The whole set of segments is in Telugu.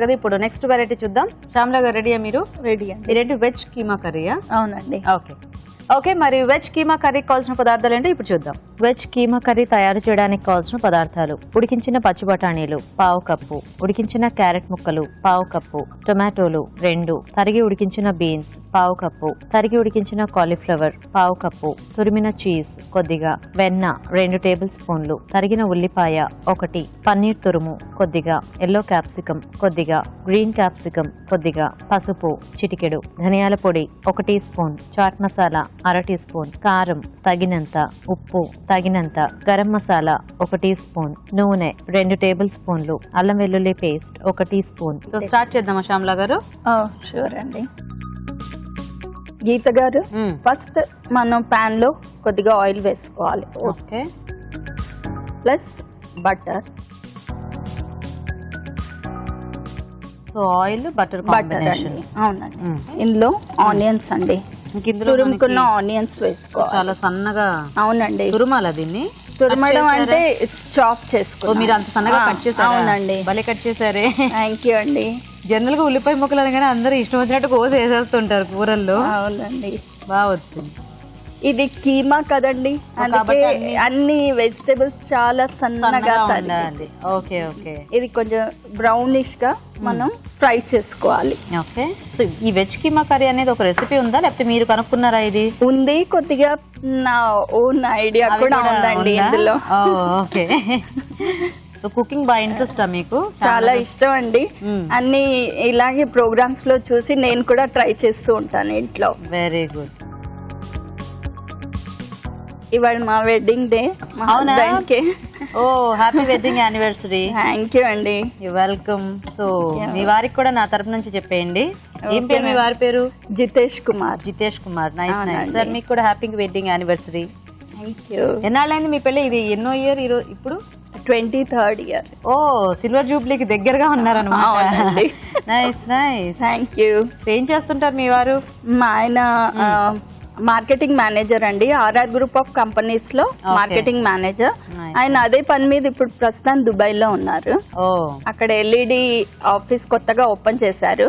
కదా ఇప్పుడు నెక్స్ట్ వెరైటీ చూద్దాం. శ్యామల గారు రెడీయా? మీరు రెడీ అండి. మీరేంటి వెజ్ కీమా కర్రీయా? అవునండి. ఓకే ఓకే, మరి వెజ్ కీమా కర్రీకి కావాల్సిన పదార్థాలు ఏంటో ఇప్పుడు చూద్దాం. వెజ్ కీమా కర్రీ తయారు చేయడానికి కావాల్సిన పదార్థాలు: ఉడికించిన పచ్చి బఠానీలు పావు కప్పు, ఉడికించిన క్యారెట్ ముక్కలు పావు కప్పు, టొమాటోలు 2, తరిగి ఉడికించిన బీన్స్ పావు కప్పు, తరిగి ఉడికించిన కాలీఫ్లవర్ పావు కప్పు, తురిమిన చీజ్ కొద్దిగా, వెన్న 2 టేబుల్ స్పూన్లు, తరిగిన ఉల్లిపాయ 1, పన్నీర్ తురుము కొద్దిగా, ఎల్లో క్యాప్సికం కొద్దిగా, గ్రీన్ క్యాప్సికం కొద్దిగా, పసుపు చిటికెడు, ధనియాల పొడి 1 teaspoon, chaat masala 1/2 teaspoon, కారం తగినంత, ఉప్పు తగినంత, గరం మసాలా 1 టీ స్పూన్, నూనె 2 టేబుల్ స్పూన్లు, అల్లం వెల్లుల్లి పేస్ట్ 1 టీ స్పూన్. స్టార్ట్ చేద్దామా శ్యామల గారు? షూర్ అండి. గీత గారు, ఫస్ట్ మనం పాన్ లో కొద్దిగా ఆయిల్ వేసుకోవాలి. Okay, plus butter. So oil butter అండి. అవునండి. ఇందులో ఆనియన్స్ అండి, తురుముకున్న ఆనియన్స్ వేసుకోవాలి. చాలా సన్నగా. అవునండి. తురుమాల దీన్ని? తురమడం అంటే చాప్ చేసుకో. మీరు అంత సన్నగా కట్ చేశారు? అవునండి. భలే కట్ చేశారే. థ్యాంక్ యూ అండి. జనరల్ గా ఉల్లిపాయ ముక్కలు అనగానే అందరూ ఇష్టం వచ్చినట్టు కోసి వేసేస్తుంటారు కూరల్లో. అవునండి. బాగా వచ్చింది. ఇది కీమా కదండి, అందుకే అన్ని వెజిటేబుల్స్ చాలా సన్నగా ఉండాలి. Okay okay. ఇది కొంచెం బ్రౌనిష్ గా మనం ఫ్రై చేసుకోవాలి. ఓకే. సో ఈ వెజ్ కీమా కర్రీ అనేది ఒక రెసిపీ ఉందా, లేకపోతే మీరు కనుక్కున్నారా? ఇది ఉంది, కొద్దిగా నా ఓన్ ఐడియా కూడా ఉందండి ఇందులో. ఓకే. సో కుకింగ్ బాగా ఇంట్రెస్టా మీకు? చాలా ఇష్టం అండి. అన్ని ఇలాగే ప్రోగ్రామ్స్ లో చూసి నేను కూడా ట్రై చేస్తూ ఉంటాను ఇంట్లో. Very good. ఇవాళ మా వెడ్డింగ్ డే. అవునా? Oh happy wedding anniversary. Thank you అండి. You welcome. సో మీ వారికి కూడా నా తరపు నుంచి చెప్పేయండి. ఏం పేరు మీ వారి పేరు? Jitesh Kumar. Jitesh Kumar. Nice nice sir. మీకు కూడా happy wedding anniversary. Thank you. ఎన్నాళ్ళైంది మీ పెళ్ళి? ఇది ఎన్నో ఇయర్ ఇప్పుడు? 23rd year. ఓ సిల్వర్ జూబ్లీకి దగ్గరగా ఉన్నారన్నమాట. Nice nice. Thank you. ఏం చేస్తుంటారు మీ వారు? మా ఆయన మార్కెటింగ్ మేనేజర్ అండి, ఆర్ఆర్ గ్రూప్ ఆఫ్ కంపెనీస్ లో మార్కెటింగ్ మేనేజర్. ఆయన అదే పని మీద ఇప్పుడు ప్రస్తుతం దుబాయ్ లో ఉన్నారు. అక్కడ ఎల్ఈడి ఆఫీస్ కొత్తగా ఓపెన్ చేశారు,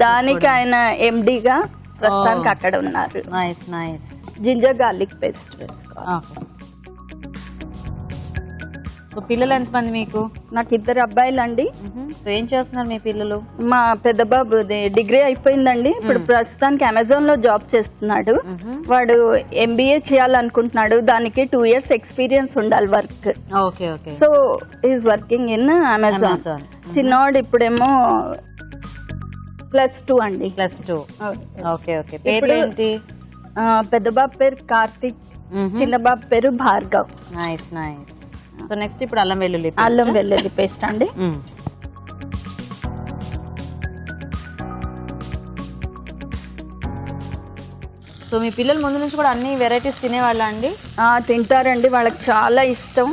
దానికి ఆయన ఎండిగా ప్రస్తుతానికి అక్కడ ఉన్నారు. Nice nice. Ginger garlic paste వేసుకోవాలి. పిల్లలు ఎంతమంది మీకు? నాకు 2 అబ్బాయిలు అండి. ఏం చేస్తున్నారు మీ పిల్లలు? మా పెద్ద బాబు డిగ్రీ అయిపోయిందండి, ఇప్పుడు ప్రస్తుతానికి అమెజాన్ లో జాబ్ చేస్తున్నాడు. వాడు MBA చేయాలనుకుంటున్నాడు, దానికి 2 years ఎక్స్పీరియన్స్ ఉండాలి work. Okay okay. So is working in Amazon. చిన్నవాడు ఇప్పుడేమో +2 అండి. +2. Okay okay. పేరు ఏంటి? పెద్ద బాబు పేరు కార్తిక్, చిన్న బాబు పేరు Bhargav. Nice nice. So next ఇప్పుడు అల్లం వెల్లుల్లి పేస్ట్ అండి. సో మీ పిల్లలు ముందు నుంచి కూడా అన్ని వెరైటీస్ తినేవాళ్ళ అండి? తింటారండి, వాళ్ళకి చాలా ఇష్టం.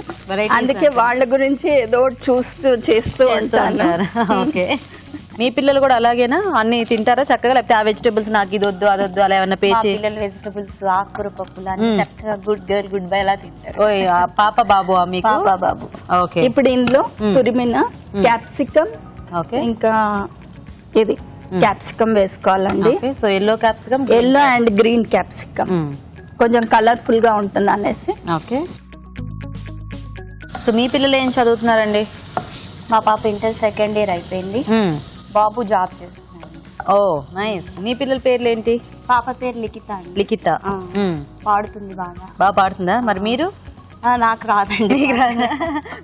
అందుకే వాళ్ళ గురించి ఏదో చూస్తూ చేస్తూ ఉంటారు. ఓకే. మీ పిల్లలు కూడా అలాగేనా? అన్ని తింటారా చక్కగా, లేకపోతే ఆ వెజిటేబుల్స్ నాకు ఇది వద్దు అది వద్దు అలా ఏమన్నా పేచి? పిల్లలు వెజిటేబుల్స్, ఆకుకూర పప్పులు అన్ని చక్కగా గుడ్ గర్ల్ గుడ్ బై అలా తింటారు. పాప బాబు మీకు? పాప బాబు. ఓకే. ఇప్పుడు ఇందులో తురిమిన క్యాప్సికమ్, ఓకే, ఇంకా ఇది క్యాప్సికమ్ వేసుకోవాలండి. So yellow capsicum, yellow and green capsicum కొంచెం కలర్ఫుల్ గా ఉంటుంది అనేసి. ఓకే. సో మీ పిల్లలు ఏం చదువుతున్నారండి? మా పాప ఇంటర్ 2nd year అయిపోయింది, బాబు జాబ్ చేస్తున్నాడు. ఓ నైస్. మీ పిల్లల పేర్లు ఏంటి? పాప పేరు లిఖిత. లిఖిత పాడుతుంది, బాగా పాడుతుందా? మరి మీరు? నాకు రాదండి.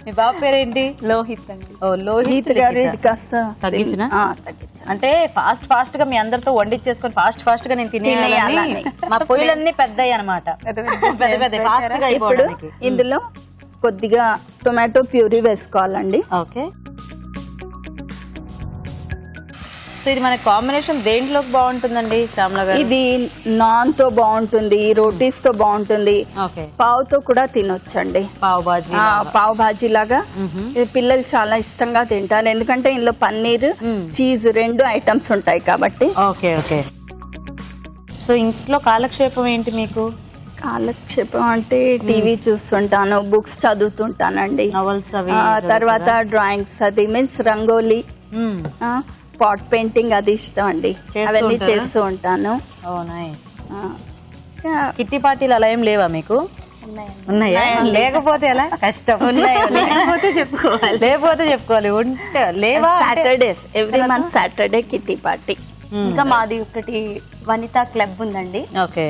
మీ బాబు పేరేంటి? లోహిత్ అండి. ఓ లోహిత్ గారు. తగ్గించిన అంటే ఫాస్ట్ గా మీ అందరితో వండించేసుకొని ఫాస్ట్ గా నేను తినేయాలని మా పొయ్యిలన్నీ పెద్దవి అనమాట, పెద్ద ఫాస్ట్ గా. ఇప్పుడు ఇందులో కొద్దిగా టొమాటో ప్యూరీ వేసుకోవాలండి. ఓకే. సో ఇది మన కాంబినేషన్ దేంట్లోకి బాగుంటుందండి శ్యామల గారు? ఇది నాన్ తో బాగుంటుంది, రోటీస్ తో బాగుంటుంది, పావ్ తో కూడా తినొచ్చండి. పావ్ భాజీ లాగా పిల్లలు చాలా ఇష్టంగా తింటారు, ఎందుకంటే ఇందులో పన్నీర్ చీజ్ 2 ఐటమ్స్ ఉంటాయి కాబట్టి. Okay okay. సో ఇంట్లో కాలక్షేపం ఏంటి మీకు? కాలక్షేపం అంటే టీవీ చూస్తుంటాను, బుక్స్ చదువుతుంటానండి, నవల్స్ అవి, తర్వాత డ్రాయింగ్స్, అది మీన్స్ రంగోలీ పాట్ పెయింటింగ్ అది ఇష్టం అండి, అవన్నీ చేస్తూ ఉంటాను. కిట్టి పార్టీలు అలా ఏం లేవా మీకు? ఉన్నాయా? లేకపోతే ఎలా? కష్టం. లేకపోతే చెప్పుకోవాలి, లేకపోతే చెప్పుకోవాలి. ఉంటే లేవా? Saturdays, every month Saturday kitty party. ఇంకా మాది ఒకటి వనితా క్లబ్ ఉందండి. ఓకే.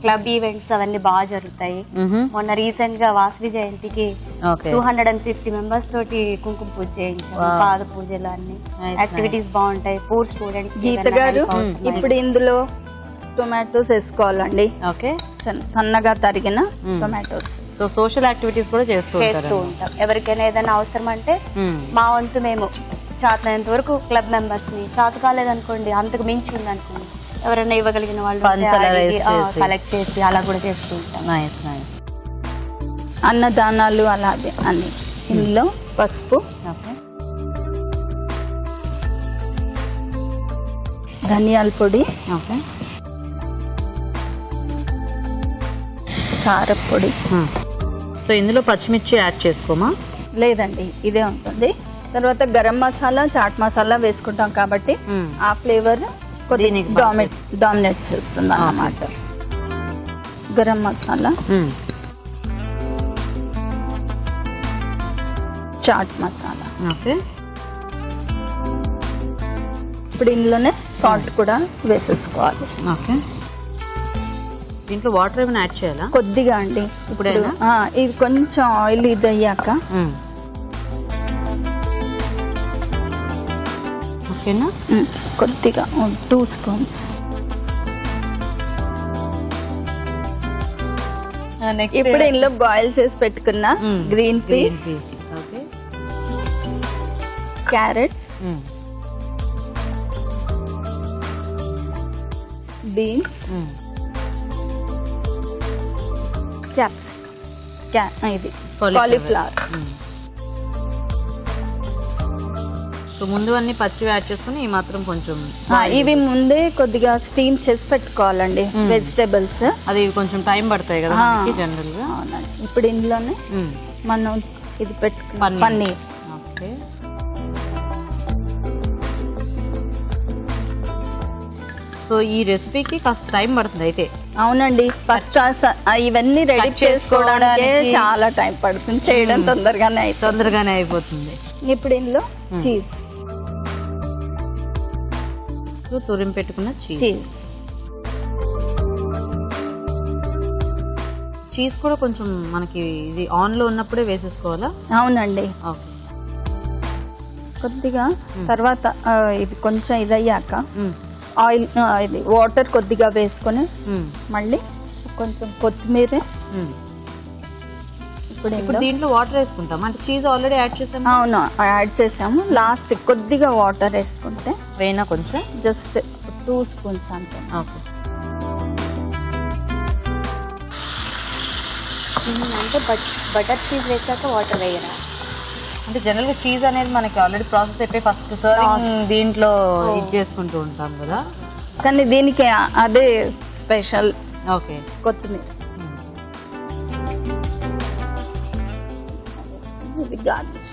క్లబ్ ఈవెంట్స్ అవన్నీ బాగా జరుగుతాయి. మొన్న రీసెంట్ గా వాసవి జయంతికి 250 మెంబర్స్ తోటి కుంకుమ పూజ చేయించాము, పాద పూజలు అన్ని యాక్టివిటీస్ బాగుంటాయి. Poor students. గీత గారు, ఇప్పుడు ఇందులో టొమాటోస్ వేసుకోవాలండి. ఓకే. సన్నగా తరిగిన టొమాటోస్. సో సోషల్ యాక్టివిటీస్ కూడా చేస్తూ ఉంటాం. ఎవరికైనా ఏదైనా అవసరం అంటే మా వంతు మేము చాతనంత వరకు క్లబ్ మెంబర్స్ ని, చాత కాలేదనుకోండి, అంతకు మించి ఉందనుకోండి, ఎవరైనా ఇవ్వగలిగిన వాళ్ళు కలెక్ట్ చేసి అలా కూడా చేస్తూ ఉంటాం. అన్నదానాలు అలాగే అన్ని. ఇందులో పసుపు, ధనియాల పొడి, కారపొడి. సో ఇందులో పచ్చిమిర్చి యాడ్ చేసుకోమా? లేదండి, ఇదే ఉంటుంది. తర్వాత గరం మసాలా, చాట్ మసాలా వేసుకుంటాం కాబట్టి ఆ ఫ్లేవర్ డామినేట్ చేస్తుంది అన్నమాట. గరం మసాలా, చాట్ మసాలా. ఇప్పుడు ఇందులోనే సాల్ట్ కూడా వేసేసుకోవాలి. దీంట్లో వాటర్ ఏమైనా యాడ్ చేయాలా? కొద్దిగా అండి. ఇప్పుడు ఇది కొంచెం ఆయిల్ ఇది అయ్యాక ఓకేనా, కొద్దిగా 2 స్పూన్స్. ఇప్పుడు ఇందులో బాయిల్ చేసి పెట్టుకున్న గ్రీన్ పీస్, క్యారెట్, బీన్స్, ఇది కాలీఫ్లవర్. సో ముందు అన్ని పచ్చివి యాడ్ చేసుకుని ఈ మాత్రం కొంచెం ఇవి ముందే కొద్దిగా స్టీమ్ చేసి పెట్టుకోవాలండి వెజిటేబుల్స్. అది కొంచెం టైం పడతాయి కదా జనరల్ గా. ఇప్పుడు ఇందులోనే మనం ఇది పెట్టుకున్నాం పన్నీర్. ఓకే. సో ఈ రెసిపీకి కాస్త టైం పడుతుంది అయితే. అవునండి, ఫస్ట్ ఇవన్నీ రెడీ చేసుకోవడానికి చాలా టైం పడుతుంది, చేయడం తొందరగానే అయిపోతుంది. ఇప్పుడు ఇందులో చీజ్, తురిమి పెట్టుకున్న చీజ్. చీజ్ కూడా కొంచెం మనకి ఇది ఆన్ లో ఉన్నప్పుడే వేసేసుకోవాలా? అవునండి. ఓకే. కొద్దిగా తర్వాత ఇది కొంచెం ఇదయ్యాక ఆయిల్, ఇది వాటర్ కొద్దిగా వేసుకొని మళ్ళీ కొంచెం కొత్తిమీర. ఇప్పుడు దీంట్లో వాటర్ వేసుకుంటాం అంటే చీజ్ ఆల్రెడీ యాడ్ చేసాము. అవును, యాడ్ చేసాము. లాస్ట్ కొద్దిగా వాటర్ వేసుకుంటే వేనా కొంచెం, జస్ట్ 2 స్పూన్స్ అంతే. ఓకే. అంటే బటర్ చీజ్ వేసాక వాటర్ వేయరా? అంటే జనరల్ గా చీజ్ అనేది మనకి ఆల్రెడీ ప్రాసెస్ అయిపోయి ఫస్ట్ సర్వింగ్ దీంట్లో ఇది చేసుకుంటూ ఉంటాం కదా, కానీ దీనికి అదే స్పెషల్. ఓకే. కొత్తిమీర, ఇది గార్నిష్.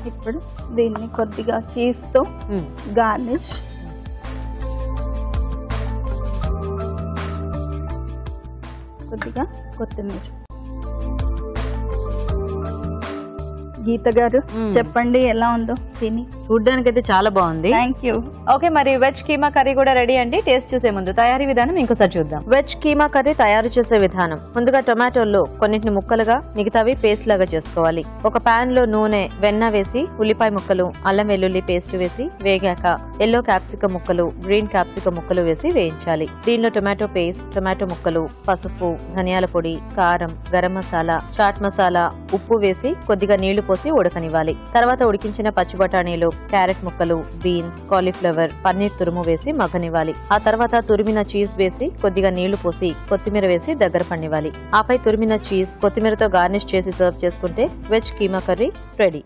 ఇప్పుడు దీన్ని కొద్దిగా చీజ్ తో గార్నిష్. కొద్దిగా కొత్తిమీర. గీత గారు చెప్పండి ఎలా ఉందో తిని. చూడ్డానికి అయితే చాలా బాగుంది. Thank you. ఓకే, మరి వెజ్ కీమా కర్రీ కూడా రెడీ అండి. టేస్ట్ చూసే ముందు తయారీ విధానం ఇంకోసారి చూద్దాం. వెజ్ కీమా కర్రీ తయారు చేసే విధానం. ముందుగా టొమాటోల్లో కొన్నింటిని ముక్కలుగా, మిగతావి పేస్ట్ లాగా చేసుకోవాలి. ఒక పాన్ లో నూనె, వెన్న వేసి ఉల్లిపాయ ముక్కలు, అల్లం వెల్లుల్లి పేస్ట్ వేసి వేగాక ఎల్లో క్యాప్సికం ముక్కలు, గ్రీన్ క్యాప్సికం ముక్కలు వేసి వేయించాలి. దీనిలో టొమాటో పేస్ట్, టొమాటో ముక్కలు, పసుపు, ధనియాల పొడి, కారం, గరం మసాలా, చాట్ మసాలా, ఉప్పు వేసి కొద్దిగా నీళ్లు పోసి ఉడకనివ్వాలి. తర్వాత ఉడికించిన పచ్చి బఠానీలు, క్యారెట్ ముక్కలు, బీన్స్, కాలీఫ్లవర్, పన్నీర్ తురుము వేసి మగ్గనివ్వాలి. ఆ తర్వాత తురిమిన చీజ్ వేసి కొద్దిగా నీళ్లు పోసి కొత్తిమీర వేసి దగ్గర పన్నివ్వాలి. ఆపై తురిమిన చీజ్, కొత్తిమీరతో గార్నిష్ చేసి సర్వ్ చేసుకుంటే వెజ్ కీమా కర్రీ రెడీ.